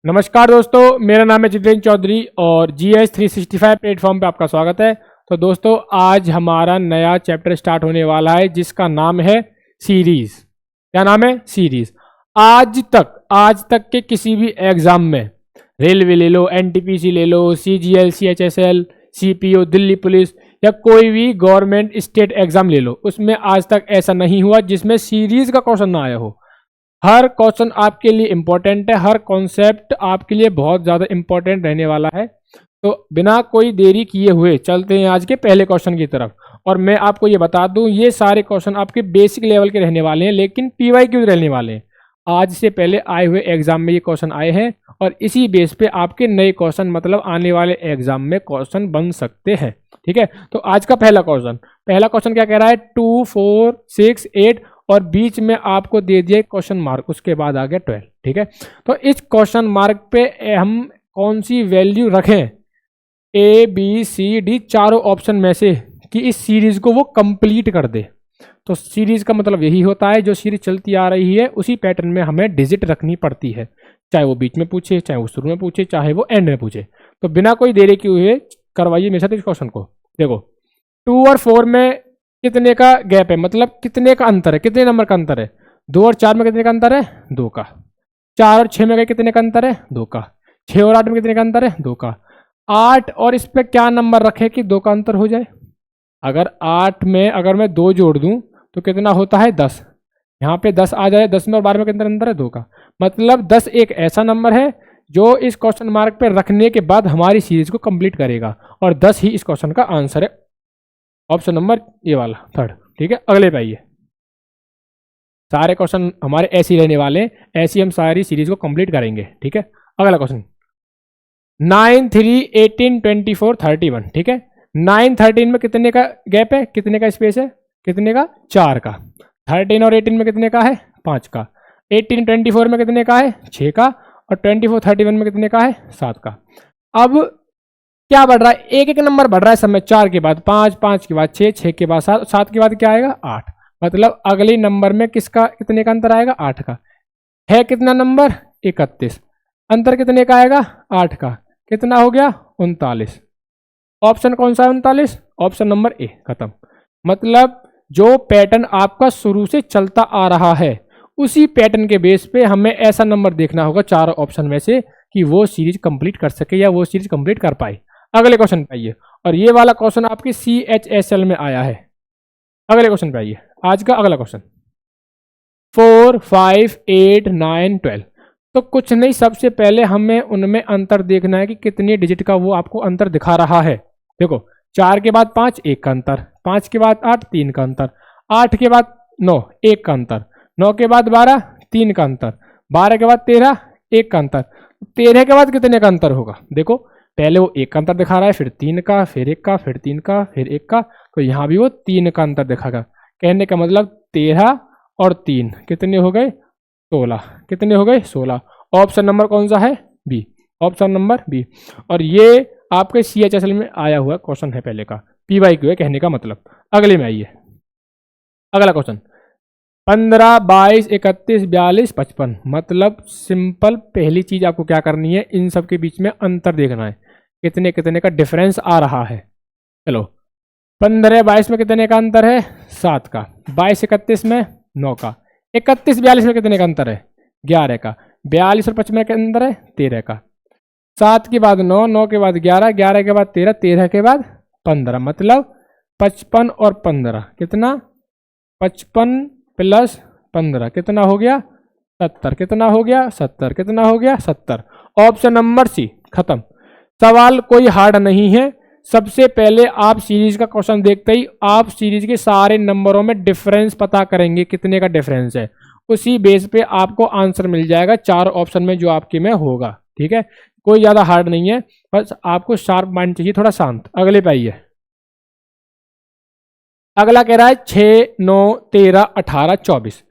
नमस्कार दोस्तों, मेरा नाम है जितेंद्र चौधरी और GS 365 प्लेटफॉर्म पे आपका स्वागत है। तो दोस्तों, आज हमारा नया चैप्टर स्टार्ट होने वाला है जिसका नाम है सीरीज। क्या नाम है? सीरीज। आज तक के किसी भी एग्जाम में, रेलवे ले लो, NTPC ले लो, CGL, CHSL, CPO, Delhi police या कोई भी गवर्नमेंट स्टेट एग्जाम ले लो, उसमें आज तक ऐसा नहीं हुआ जिसमें सीरीज का क्वेश्चन ना आया हो। हर क्वेश्चन आपके लिए इम्पोर्टेंट है, हर कॉन्सेप्ट आपके लिए बहुत ज़्यादा इम्पोर्टेंट रहने वाला है। तो बिना कोई देरी किए हुए चलते हैं आज के पहले क्वेश्चन की तरफ। और मैं आपको ये बता दूं, ये सारे क्वेश्चन आपके बेसिक लेवल के रहने वाले हैं, लेकिन PYQ रहने वाले हैं। आज से पहले आए हुए एग्जाम में ये क्वेश्चन आए हैं और इसी बेस पे आपके नए क्वेश्चन, मतलब आने वाले एग्जाम में क्वेश्चन बन सकते हैं। ठीक है, तो आज का पहला क्वेश्चन क्या कह रहा है? 2, 4, 6, 8 और बीच में आपको दे दिया क्वेश्चन मार्क, उसके बाद आ गया 12। ठीक है, तो इस क्वेश्चन मार्क पे हम कौन सी वैल्यू रखें? ABCD चारों ऑप्शन में से कि इस सीरीज को वो कंप्लीट कर दे। तो सीरीज का मतलब यही होता है, जो सीरीज चलती आ रही है उसी पैटर्न में हमें डिजिट रखनी पड़ती है, चाहे वो बीच में पूछे, चाहे वो शुरू में पूछे, चाहे वो एंड में पूछे। तो बिना कोई देरी किए हुए करवाइए मेरे साथ इस क्वेश्चन को। देखो, 2 और 4 में कितने का गैप है, मतलब कितने का अंतर है, कितने नंबर का अंतर है? 2 और 4 में कितने का अंतर है? 2 का। 4 और 6 में कितने का अंतर है? 2 का। 6 और 8 में कितने का अंतर है? 2 का। 8 और इस पे क्या नंबर रखे कि 2 का अंतर हो जाए? अगर 8 में अगर मैं 2 जोड़ दूं तो कितना होता है? 10। यहाँ पे 10 आ जाए। 10 में और 12 में कितना अंतर है? 2 का। मतलब 10 एक ऐसा नंबर है जो इस क्वेश्चन मार्क पे रखने के बाद हमारी सीरीज को कंप्लीट करेगा, और 10 ही इस क्वेश्चन का आंसर है। ऑप्शन नंबर ये वाला, 3rd। ठीक है, अगले पे आइए। सारे क्वेश्चन हमारे ऐसे ही रहने वाले हैं, ऐसी हम सारी सीरीज को कंप्लीट करेंगे। ठीक है, अगला क्वेश्चन 9, 3, 18, 24, 31। ठीक है, 9, 13 में कितने का गैप है, कितने का स्पेस है, कितने का? 4 का। 13 और 18 में कितने का है? 5 का। 18, 24 में कितने का है? 6 का। और 24, 31 में कितने का है? 7 का। अब क्या बढ़ रहा है? एक एक नंबर बढ़ रहा है समय। 4 के बाद 5, 5 के बाद 6, 6 के बाद 7, 7 के बाद क्या आएगा? 8। मतलब अगले नंबर में किसका कितने का अंतर आएगा? 8 का। है कितना नंबर? 31। अंतर कितने का आएगा? 8 का। कितना हो गया? 39। ऑप्शन कौन सा है? 39। Option number A. खत्म। मतलब जो पैटर्न आपका शुरू से चलता आ रहा है उसी पैटर्न के बेस पे हमें ऐसा नंबर देखना होगा चारों ऑप्शन में से कि वो सीरीज कंप्लीट कर सके या वो सीरीज कंप्लीट कर पाए। अगले क्वेश्चन पे आइए, और ये वाला क्वेश्चन आपकी CHSL में आया है। अगले क्वेश्चन पे आइए, आज का अगला क्वेश्चन 4, 5, 8, 9, 12। तो कुछ नहीं, सबसे पहले हमें उनमें अंतर देखना है कि कितनी डिजिट का वो आपको अंतर दिखा रहा है। देखो, 4 के बाद 5, 1 का अंतर। 5 के बाद 8, 3 का अंतर। 8 के बाद 9, 1 का अंतर। 9 के बाद 12, 3 का अंतर। 12 के बाद 13, 1 का अंतर। 13 के बाद कितने का अंतर होगा? देखो, पहले वो 1 का अंतर दिखा रहा है, फिर 3 का, फिर 1 का, फिर 3 का, फिर 1 का। तो यहाँ भी वो 3 का अंतर दिखागा। कहने का मतलब 13 और 3 कितने हो गए? 16। कितने हो गए? 16। ऑप्शन नंबर कौन सा है? बी। Option number B. और ये आपके CHSL में आया हुआ क्वेश्चन है, पहले का PYQ है कहने का मतलब। अगले में आइए, अगला क्वेश्चन 15, 22, 31, 42, 55। मतलब सिंपल पहली चीज आपको क्या करनी है, इन सब के बीच में अंतर देखना है, कितने कितने का डिफरेंस आ रहा है। चलो, 15, 22 में कितने का अंतर है? 7 का। 22, 31 में 9 का। 31, 42 में कितने का अंतर है? 11 का। 42 और 55 के अंदर है 13 का। 7 के बाद 9, 9 के बाद 11, 11 के बाद 13, 13 के बाद 15। मतलब 55 और 15 कितना? 55 प्लस 15 कितना हो गया? 70। कितना हो गया? 70। कितना हो गया? 70। Option number C. खत्म। सवाल कोई हार्ड नहीं है। सबसे पहले आप सीरीज का क्वेश्चन देखते ही आप सीरीज के सारे नंबरों में डिफरेंस पता करेंगे, कितने का डिफरेंस है। उसी बेस पे आपको आंसर मिल जाएगा 4 ऑप्शन में जो आपके में होगा। ठीक है, कोई ज्यादा हार्ड नहीं है, बस आपको शार्प माइंड चाहिए, थोड़ा शांत। अगले पे आइए, अगला कह रहा है 6, 9, 13, 18, 24।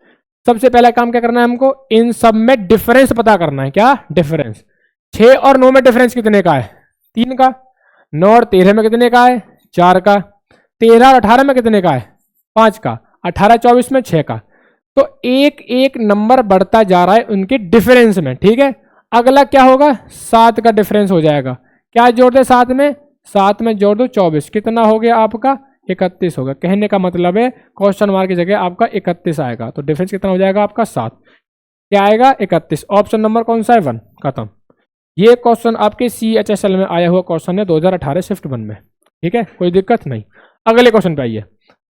सबसे पहला काम क्या करना है हमको? इन सब में डिफरेंस पता करना है। क्या डिफरेंस? 6 और 9 में डिफरेंस कितने का है? 3 का। 9 और 13 में कितने का है? 4 का। 13 और 18 में कितने का है? 5 का। 18, 24 में 6 का। तो एक एक नंबर बढ़ता जा रहा है उनके डिफरेंस में। ठीक है, अगला क्या होगा, 7 का डिफरेंस हो जाएगा। क्या जोड़ दे 7 में, 7 में जोड़ दो 24, कितना हो गया आपका 31 होगा। कहने का मतलब है क्वेश्चन मार्क की जगह आपका 31 आएगा, तो डिफरेंस कितना हो जाएगा आपका 7, क्या आएगा 31। ऑप्शन नंबर कौन सा है 1, खत्म। ये क्वेश्चन आपके CHSL में आया हुआ क्वेश्चन है 2018 शिफ्ट 1 में, ठीक है, कोई दिक्कत नहीं। अगले क्वेश्चन पे आइए।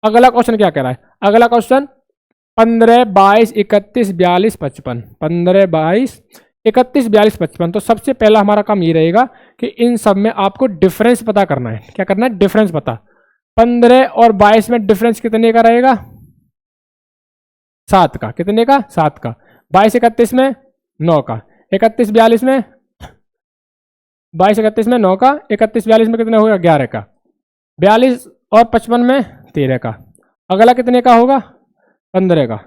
अगला क्वेश्चन क्या कह रहा है, अगला क्वेश्चन 15, 22, 31, 42, 55, 15, 22, 31, 42, 55। तो सबसे पहला हमारा काम ये रहेगा कि इन सब में आपको डिफरेंस पता करना है। क्या करना है, डिफरेंस पता। 15 और 22 में डिफरेंस कितने का रहेगा, 7 का। कितने का, 7 का। 22, 31 में 9 का। 31, 42 में 22, 31 में 9 का। 31, 42 में कितने होगा, 11 का। 42 और 55 में 13 का। अगला कितने का होगा, 15 का।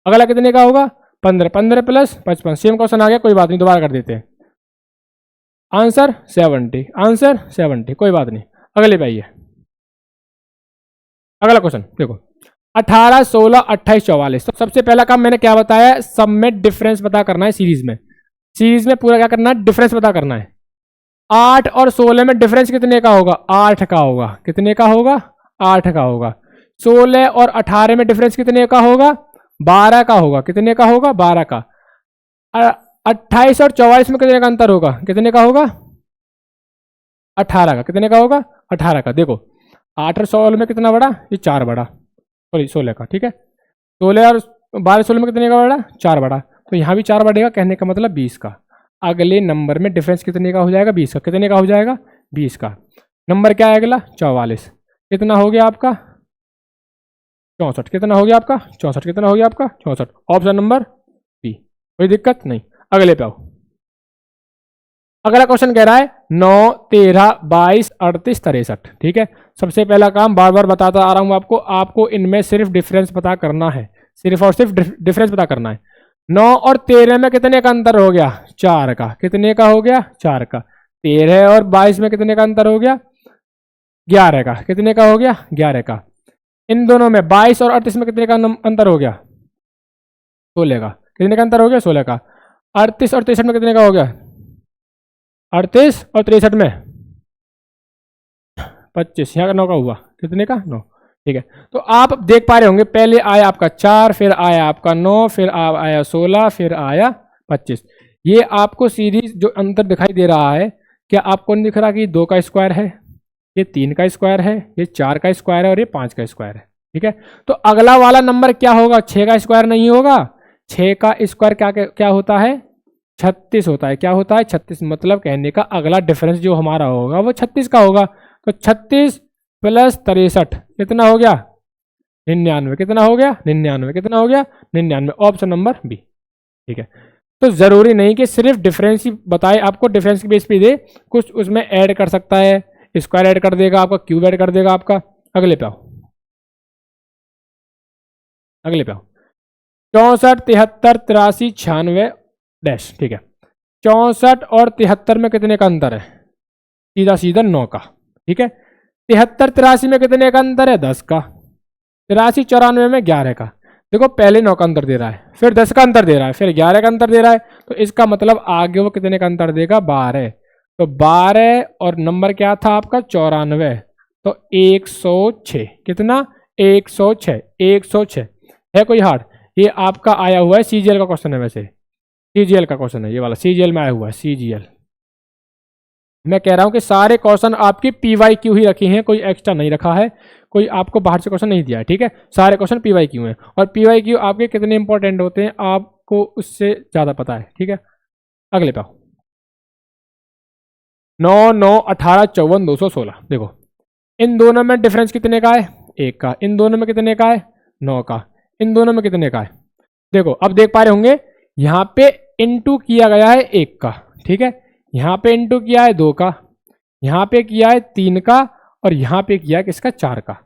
अगला कितने का होगा, 15। 15 प्लस 55, सेम क्वेश्चन आ गया, कोई बात नहीं, दोबारा कर देते हैं। आंसर 70, आंसर 70, कोई बात नहीं। अगले पे आइए। अगला क्वेश्चन देखो, 18, 16, 28, 44। तो सबसे पहला काम मैंने क्या बताया, सब में डिफरेंस पता करना है। सीरीज में, सीरीज में पूरा क्या करना है, डिफरेंस पता करना है। 8 और 16 में डिफरेंस कितने का होगा, 8 का होगा। कितने का होगा, 8 का होगा। 16 और 18 में डिफरेंस कितने का होगा, 12 का होगा। कितने का होगा, 12 का। 28 और 44 में कितने का अंतर होगा, कितने का होगा, 18 का। कितने का होगा, 18 का। देखो 8 और 16 में कितना बड़ा, ये 4 बड़ा, सॉरी 16 का, ठीक है। 16 और 12, 16 में कितने का बड़ा, 4 बड़ा, तो यहाँ भी 4 बढ़ेगा, कहने का मतलब 20 का। अगले नंबर में डिफरेंस कितने का हो जाएगा, 20 का। कितने का हो जाएगा, 20 का। नंबर क्या है अगला, 44। कितना हो गया आपका, 64। कितना हो गया आपका, 64। कितना हो गया आपका, 64। ऑप्शन नंबर बी, कोई दिक्कत नहीं। अगले पे आओ। अगला क्वेश्चन कह रहा है 9, 13, 22, 38, 63, ठीक है। सबसे पहला काम बार बार बताता आ रहा हूं आपको इनमें सिर्फ डिफरेंस पता करना है, सिर्फ और सिर्फ डिफरेंस पता करना है। 9 और 13 में कितने का अंतर हो गया, 4 का। कितने का हो गया, 4 का। 13 और 22 में कितने का अंतर हो गया, 11 का। कितने का हो गया, 11 का। इन दोनों में 22 और 38 में कितने का अंतर हो गया, 16 का। कितने का अंतर हो गया, 16 का। 38 और 63 में कितने का हो गया, 38 और 63 में 25, यहाँ का 9 का हुआ। कितने का, 9, ठीक है। तो आप देख पा रहे होंगे, पहले आया आपका 4, फिर आया आपका 9, फिर आया 16, फिर आया 25। ये आपको सीरीज जो अंतर दिखाई दे रहा है, क्या आपको नहीं दिख रहा कि 2 का स्क्वायर है, ये 3 का स्क्वायर है, ये 4 का स्क्वायर है और ये 5 का स्क्वायर है, ठीक है। तो अगला वाला नंबर क्या होगा, 6 का स्क्वायर नहीं होगा। 6 का स्क्वायर क्या होता है, 36 होता है। क्या होता है, 36। मतलब कहने का अगला डिफरेंस जो हमारा होगा वो 36 का होगा। तो 36 प्लस 63 कितना हो गया, 99। कितना हो गया, 99। कितना हो गया, 99। ऑप्शन नंबर बी, ठीक है। तो जरूरी नहीं कि सिर्फ डिफरेंस ही बताए आपको, डिफरेंस की बेस पे दे, कुछ उसमें ऐड कर सकता है, स्क्वायर ऐड कर देगा आपका, क्यूब ऐड कर देगा आपका। अगले पे आओ, अगले पे आओ। 64, 73, 83, 96 डैश, ठीक है। 64 और 73 में कितने का अंतर है, सीधा सीधा 9 का, ठीक है। 73, 83 में कितने का अंतर है, 10 का। 83, 94 में 11 का। देखो पहले 9 का अंतर दे रहा है, फिर 10 का अंतर दे रहा है, फिर 11 का अंतर दे रहा है, तो इसका मतलब आगे वो कितने का अंतर देगा, 12। तो 12 और नंबर क्या था आपका, 94, तो 106। कितना, 106, 106 है कोई हार्ड। ये आपका आया हुआ है सीजीएल का क्वेश्चन है, वैसे सीजीएल का क्वेश्चन है ये वाला, सीजीएल में आया हुआ है, सीजीएल। मैं कह रहा हूं कि सारे क्वेश्चन आपकी पीवाईक्यू ही रखी हैं, कोई एक्स्ट्रा नहीं रखा है, कोई आपको बाहर से क्वेश्चन नहीं दिया है, ठीक है। सारे क्वेश्चन पीवाईक्यू हैं, और पीवाईक्यू आपके कितने इंपॉर्टेंट होते हैं आपको उससे ज़्यादा पता है, ठीक है। अगले पे 9, 9, 18, 54, 216। देखो इन दोनों में डिफरेंस कितने का है, 1 का। इन दोनों में कितने का है, 9 का। इन दोनों में कितने का है, देखो अब देख पा रहे होंगे, यहाँ पे इनटू किया गया है 1 का, ठीक है। यहाँ पे इनटू किया है 2 का, यहाँ पे किया है 3 का, और यहाँ पे किया है किसका, 4 का।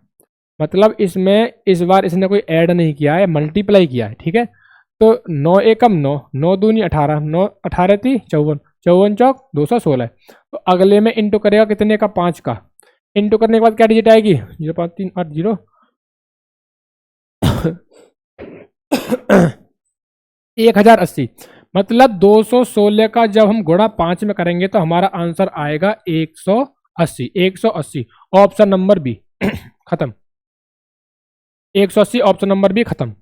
मतलब इसमें इस बार इसने कोई ऐड नहीं किया है, मल्टीप्लाई किया है, ठीक है। तो 9 एकम 9, 9 दूनी 18, 9 18 थी 54, 54 चौक 216। तो अगले में इंटू करेगा कितने का, 5 का। इंटू करने के बाद क्या डिजिट आएगी, 05380 1080। मतलब 216 का जब हम गुणा 5 में करेंगे तो हमारा आंसर आएगा 180। 180 ऑप्शन नंबर बी खत्म। 180 ऑप्शन नंबर बी खत्म।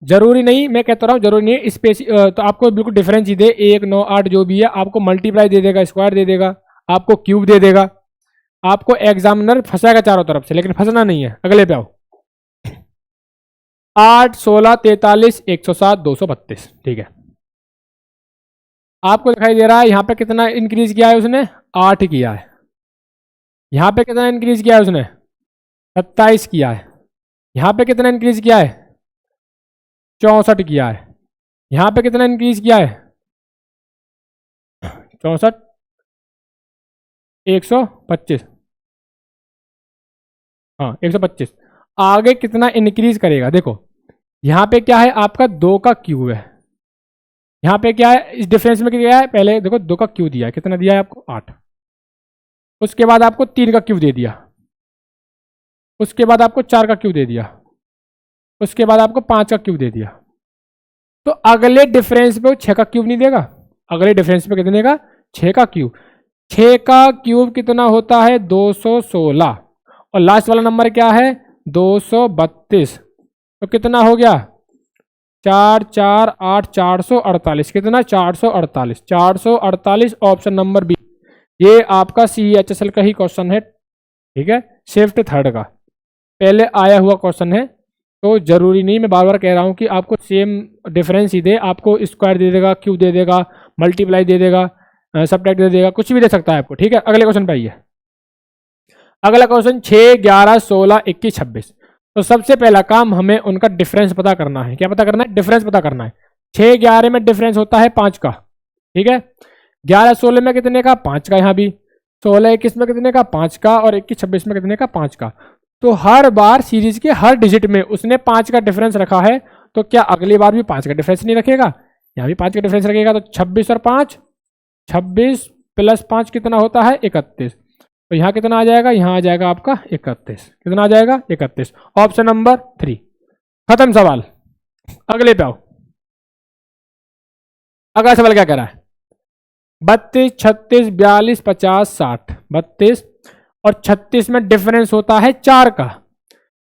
जरूरी नहीं, मैं कहता रहा हूँ जरूरी नहीं है तो आपको बिल्कुल डिफरेंस ही दे 1 9 8 जो भी है आपको मल्टीप्लाई दे देगा, स्क्वायर दे देगा, आपको क्यूब दे देगा, आपको एग्जामिनर फंसाएगा चारों तरफ से, लेकिन फंसना नहीं है। अगले पे आओ। 8 16 43 107 232। ठीक है, आपको दिखाई दे रहा है यहाँ पे कितना इंक्रीज किया है उसने, 8 किया है। यहाँ पे कितना इंक्रीज किया है उसने, 27 किया है। यहाँ पे कितना इंक्रीज किया है, 64 किया है। यहाँ पे कितना इंक्रीज किया है, 64 125, हाँ 125। आगे कितना इंक्रीज करेगा देखो, यहाँ पे क्या है आपका 2 का क्यूब है, यहाँ पे क्या है इस डिफरेंस में क्या है, पहले देखो 2 का क्यूब दिया है, कितना दिया है आपको 8, उसके बाद आपको 3 का क्यूब दे दिया, उसके बाद आपको 4 का क्यूब दे दिया, उसके बाद आपको 5 का क्यूब दे दिया। तो अगले डिफरेंस पे वो 6 का क्यूब नहीं देगा, अगले डिफरेंस पे कितने का, 6 का क्यूब। 6 का क्यूब कितना होता है 216, और लास्ट वाला नंबर क्या है 232। तो कितना हो गया 4 4 8 448, कितना 448। 448 ऑप्शन नंबर बी, ये आपका CHSL का ही क्वेश्चन है। ठीक है, शिफ्ट थर्ड का पहले आया हुआ क्वेश्चन है, तो जरूरी नहीं, मैं बार बार कह रहा हूँ कि आपको सेम डिफरेंस ही दे, आपको स्क्वायर दे देगा, क्यूब दे देगा, मल्टीप्लाई दे देगा, सबट्रैक्ट दे देगा, कुछ भी दे सकता है आपको। ठीक है, अगले क्वेश्चन पे आइए। अगला क्वेश्चन 6 11 16 21 26। तो सबसे पहला काम हमें उनका डिफरेंस पता करना है। क्या पता करना है, डिफरेंस पता करना है। 6 11 में डिफरेंस होता है 5 का, ठीक है। 11 16 में कितने का, 5 का, यहाँ भी 16 21 में कितने का, 5 का, और 21 26 में कितने का, 5 का। तो हर बार सीरीज के हर डिजिट में उसने 5 का डिफरेंस रखा है, तो क्या अगली बार भी 5 का डिफरेंस नहीं रखेगा, यहाँ भी 5 का डिफरेंस रखेगा। तो 26 और 5, 26 प्लस 5 कितना होता है 31। तो यहाँ कितना आ जाएगा, यहाँ आ जाएगा आपका 31। कितना आ जाएगा 31, ऑप्शन नंबर 3। खत्म सवाल। अगले पे आओ। अगला सवाल क्या कह रहा है, 32 36 42 50 60। 32 और 36 में डिफरेंस होता है 4 का,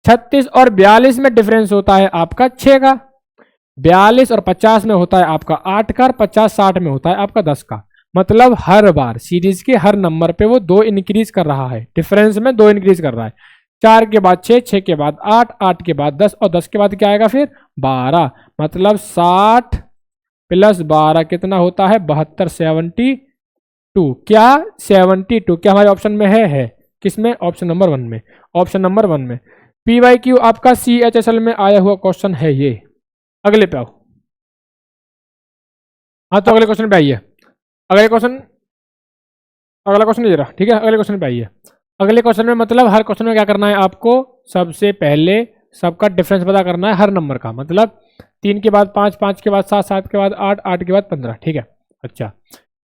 36 और 42 में डिफरेंस होता है आपका 6 का, 42 और 50 में होता है आपका 8 का, और 50 60 में होता है आपका 10 का। मतलब हर बार सीरीज के हर नंबर पे वो 2 इंक्रीज कर रहा है, डिफरेंस में 2 इंक्रीज कर रहा है। 4 के बाद 6, 6 के बाद 8, 8 के बाद 10, और 10 के बाद क्या आएगा फिर 12। मतलब 60 प्लस 12 कितना होता है 72, 72। क्या 72, क्या हमारे ऑप्शन में है किसमें, ऑप्शन नंबर 1 में। ऑप्शन नंबर 1 में PYQ आपका CHSL में आया हुआ क्वेश्चन है ये। अगले पे आओ। हाँ तो अगले क्वेश्चन पे आइए। अगला क्वेश्चन नहीं दे रहा, ठीक है। अगले क्वेश्चन पे आइए। अगले क्वेश्चन में मतलब हर क्वेश्चन में क्या करना है आपको, सबसे पहले सबका डिफरेंस पता करना है हर नंबर का। मतलब 3 के बाद 5, 5 के बाद 7, 7 के बाद 8, 8 के बाद 15। ठीक है, अच्छा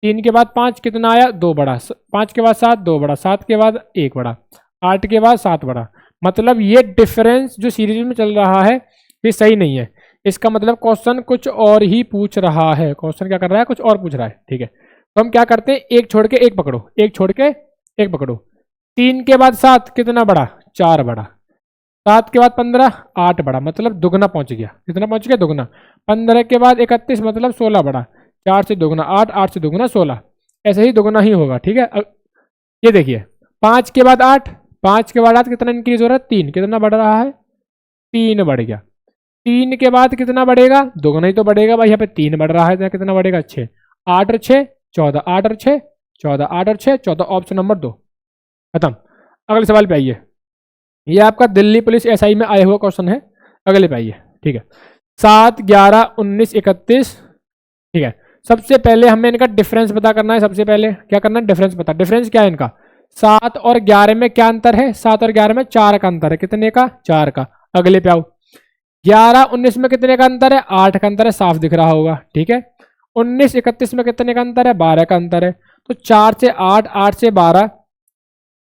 3 के बाद 5 कितना आया 2 बड़ा, 5 के बाद 7 2 बड़ा, 7 के बाद 1 बड़ा, 8 के बाद 7 बड़ा। मतलब ये डिफरेंस जो सीरीज में चल रहा है ये सही नहीं है। इसका मतलब क्वेश्चन कुछ और ही पूछ रहा है। क्वेश्चन क्या कर रहा है, कुछ और पूछ रहा है। ठीक है, तो हम क्या करते हैं, एक छोड़ के एक पकड़ो, एक छोड़ के एक पकड़ो। 3 के बाद 7 कितना बड़ा, 4 बड़ा, 7 के बाद 15 8 बड़ा, मतलब दुगना पहुंच गया। कितना पहुंच गया, दुगना। 15 के बाद 31 मतलब 16 बड़ा, 4 से दुगना 8, 8 से दुगना 16, ऐसे ही दुगना ही होगा। ठीक है, ये देखिए 5 के बाद 8, 5 के बाद 8 कितना इंक्रीज हो रहा है 3, कितना बढ़ रहा है 3 बढ़ गया। 3 के बाद कितना बढ़ेगा, दुगना ही तो बढ़ेगा भाई, यहाँ पे 3 बढ़ रहा है तो कितना बढ़ेगा 6, 8 और 6 14, 8 और 6 14, 8 और 6 14, ऑप्शन नंबर 2 खत्म। अगले सवाल पे आइए। ये आपका दिल्ली पुलिस SI में आया हुआ क्वेश्चन है। अगले पे आइए। ठीक है, 7 11 19 31। ठीक है, सबसे पहले हमें इनका डिफरेंस पता करना है। सबसे पहले क्या करना है, डिफरेंस पता। डिफरेंस क्या है इनका, 7 और 11 में क्या अंतर है, 7 और 11 में 4 का अंतर है। कितने का, 4 का। अगले पे आओ। 11 19 में कितने का अंतर है, 8 का अंतर है, साफ दिख रहा होगा। ठीक है, 19 31 में कितने का अंतर है, 12 का अंतर है। तो 4 से 8, 8 से 12,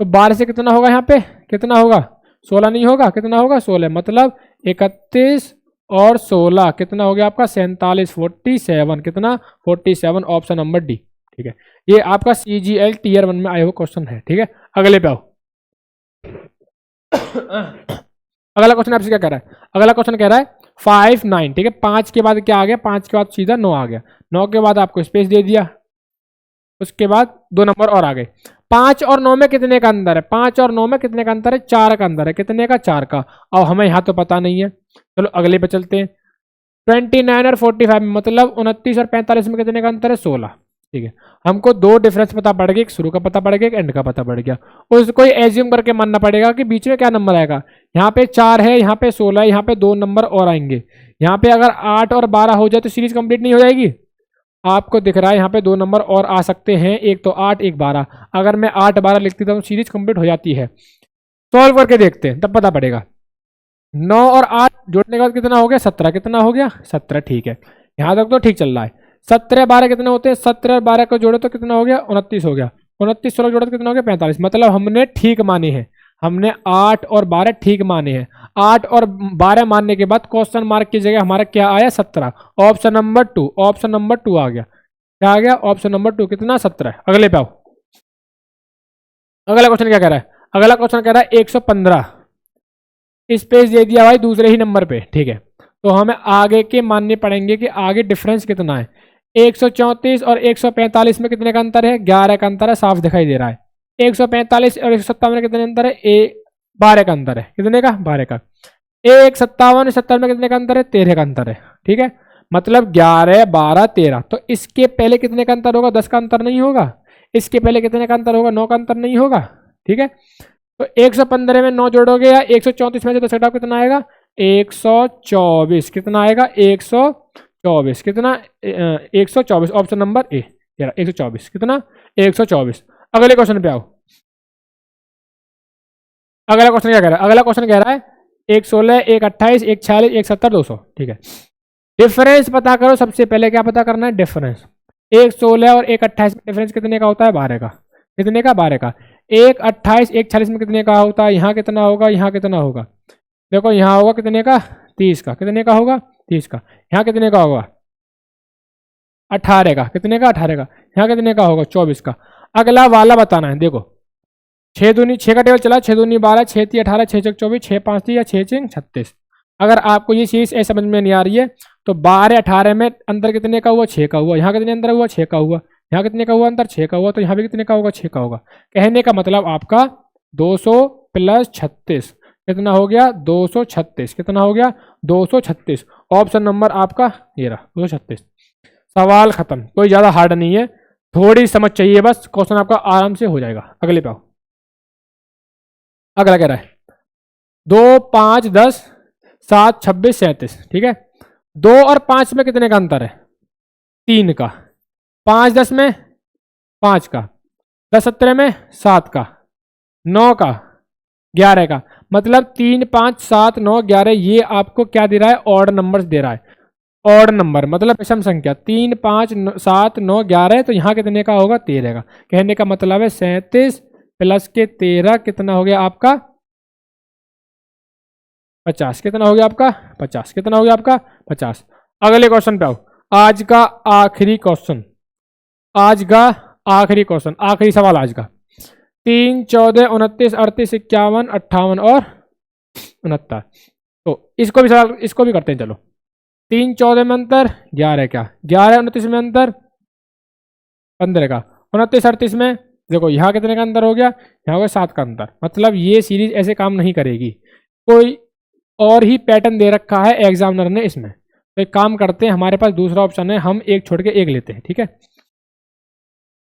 तो 12 से कितना होगा, यहाँ पे कितना होगा 16 नहीं होगा, कितना होगा 16। मतलब 31 और 16 कितना हो गया आपका 47, 47 कितना 47, ऑप्शन नंबर डी। ठीक है, ये आपका CGL टीयर 1 में आया हुआ क्वेश्चन है। ठीक है, अगले पे आओ। अगला क्वेश्चन आपसे क्या कह रहा है, अगला क्वेश्चन कह रहा है 5 9। ठीक है, 5 के बाद क्या आ गया, 5 के बाद सीधा 9 आ गया, 9 के बाद आपको स्पेस दे दिया, उसके बाद 2 नंबर और आ गए। 5 और 9 में कितने का अंदर है, 5 और 9 में कितने का अंतर है, 4 का अंदर है, कितने का 4 का। और हमें यहाँ तो पता नहीं है, चलो अगले पे चलते हैं। 29 और 45 में मतलब 29 और 45 में कितने का अंतर है, 16। ठीक है, हमको दो डिफरेंस पता पड़ गया, एक शुरू का पता पड़ गया, एक एंड का पता पड़ गया। उसको एज्यूम करके मानना पड़ेगा कि बीच में क्या नंबर आएगा। यहाँ पे 4 है, यहाँ पे 16 है, यहाँ पे 2 नंबर और आएंगे। यहाँ पे अगर 8 और 12 हो जाए तो सीरीज कंप्लीट नहीं हो जाएगी। आपको दिख रहा है यहाँ पे 2 नंबर और आ सकते हैं, एक तो 8 एक 12। अगर मैं 8 12 लिखती तो सीरीज कंप्लीट हो जाती है। सॉल्व करके देखते हैं तब पता पड़ेगा। 9 और 8 जोड़ने के बाद कितना हो गया, 17। कितना हो गया, 17। ठीक है, यहाँ तक तो ठीक चल रहा है। 17 12 कितने होते हैं, 17 और 12 को जोड़े तो कितना हो गया, 29 हो गया। 29 16 जोड़े तो कितना हो गया, 45। मतलब हमने ठीक माने हैं, हमने 8 और 12 ठीक माने हैं। 8 और 12 मानने के बाद क्वेश्चन मार्क की जगह हमारा क्या आया, 17। ऑप्शन नंबर 2, ऑप्शन नंबर 2 आ गया। क्या आ गया, ऑप्शन नंबर 2 कितना, 17। अगले पे आओ। अगला क्वेश्चन क्या कह रहा है, अगला क्वेश्चन कह रहा है 115 स्पेस दे दिया भाई दूसरे ही नंबर पे। ठीक है, तो हमें आगे के मानने पड़ेंगे कि आगे डिफरेंस कितना है। 134 और 145 में कितने का अंतर है, 11 का अंतर है, साफ दिखाई दे रहा है। 145 और 157 में कितने अंतर है, 12 का अंतर है। कितने का, 12 का। 157 70 में कितने का अंतर है, 13 का अंतर है। ठीक है, मतलब 11 12 13। तो इसके पहले कितने का अंतर होगा, 10 का अंतर नहीं होगा। इसके पहले कितने का अंतर होगा, 9 का अंतर नहीं होगा। ठीक है, तो 115 में 9 जोड़ोगे या 134 में से 10 घटाओ कितना आएगा, 124। कितना आएगा, 124। कितना, 124। Option number A, 124। कितना, 124। अगले क्वेश्चन पे आओ। अगला क्वेश्चन क्या कह रहा है, अगला क्वेश्चन कह रहा है 116 128 146 170 200। ठीक है, डिफरेंस पता करो। सबसे पहले क्या पता करना है, डिफरेंस। 116 और 128 में डिफरेंस कितने का होता है, 12 का। कितने का, 12 का। 128 146 में कितने का होता है, यहाँ कितना होगा, यहाँ कितना होगा। देखो यहाँ होगा कितने का, 30 का। कितने का होगा, 30 का। यहाँ कितने का होगा, 18 का। कितने का, 18 का। यहाँ कितने का होगा, 24 का। अगला वाला बताना है। देखो 6 दूनी 6 का टेबल चला, 6 दूनी 12 6 3 18 6 चौक 24 6 5 3 या 6 6 36। अगर आपको ये चीज समझ में नहीं आ रही है तो 12 18 में अंतर कितने का हुआ, 6 का हुआ। यहाँ कितने अंतर हुआ, 6 का हुआ। यहाँ कितने का हुआ अंतर, 6 का हुआ। तो यहाँ भी कितने का होगा, 6 का होगा। कहने का मतलब आपका 200 प्लस 36 कितना हो गया, 236। कितना हो गया, 236। ऑप्शन नंबर आपका ये रहा, 236। सवाल खत्म, कोई ज्यादा हार्ड नहीं है, थोड़ी समझ चाहिए बस, क्वेश्चन आपका आराम से हो जाएगा। अगले पे आओ। अगला कह रहा है 2 5 10 7 26 37। ठीक है, 2 और 5 में कितने का अंतर है, 3 का। 5 10 में 5 का, 10 17 में 7 का, 9 का, 11 का। मतलब 3 5 7 9 11 ये आपको क्या दे रहा है, ऑड नंबर्स दे रहा है। ऑड नंबर मतलब विषम संख्या। 3 5 7 9 11। तो यहाँ कितने का होगा, 13 का। कहने का मतलब है 37 प्लस के 13 कितना हो गया आपका, 50। कितना हो गया आपका, 50। कितना हो गया आपका, 50। अगले क्वेश्चन पे आओ। आज का आखिरी क्वेश्चन, आज का आखिरी क्वेश्चन, आखिरी सवाल आज का। 3 14 29 38 51 58 और 69। तो इसको भी सवाल, इसको भी करते हैं। चलो 3 14 में अंतर 11 क्या, 11 29 में अंतर 15 का, 29 38 में देखो यहाँ कितने का अंतर हो गया, यहाँ हो गया 7 का अंतर। मतलब ये सीरीज ऐसे काम नहीं करेगी, कोई और ही पैटर्न दे रखा है एग्जामिनर ने इसमें। तो एक काम करते हैं, हमारे पास दूसरा ऑप्शन है, हम एक छोड़ के एक लेते हैं। ठीक है,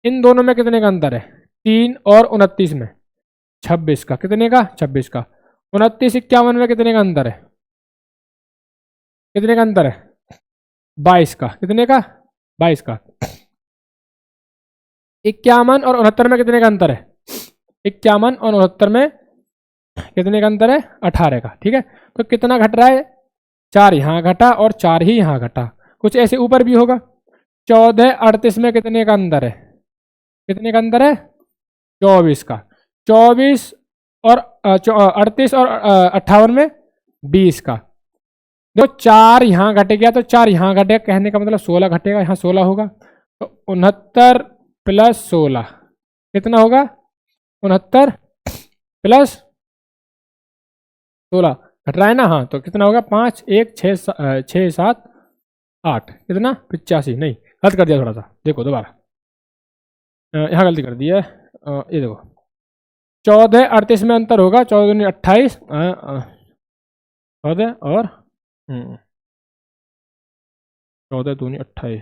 इन दोनों में कितने का अंतर है, 3 और 29 में 26 का। कितने का, 26 का। 29 51 में कितने का अंतर है, कितने का अंतर है, 22 का। कितने का, 22 का। 51 और 69 में कितने का अंतर है, 51 और 69 में कितने का अंतर है, 18 का। ठीक है, तो कितना घट रहा है, 4 यहाँ घटा और 4 ही यहाँ घटा। कुछ ऐसे ऊपर भी होगा। 14 38 में कितने का अंतर है, कितने का अंतर है, 24 का। 24 और 38 और 58 में 20 का। देखो 4 यहाँ घट गया तो 4 यहाँ घटेगा, कहने का मतलब 16 घटेगा, यहाँ 16 होगा, तो 69 प्लस 16 कितना होगा? 69 प्लस 16 घट रहा है ना, हाँ, तो कितना होगा? 5 1 6 6 7 8 कितना? 85 नहीं, गलत कर दिया थोड़ा सा, देखो दोबारा, यहाँ गलती कर दी है, ये देखो 14 38 में अंतर होगा, 14 दूनी 28, 14 और 14 दूनी 28,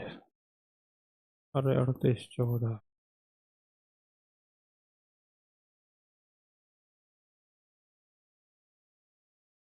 अरे 38 14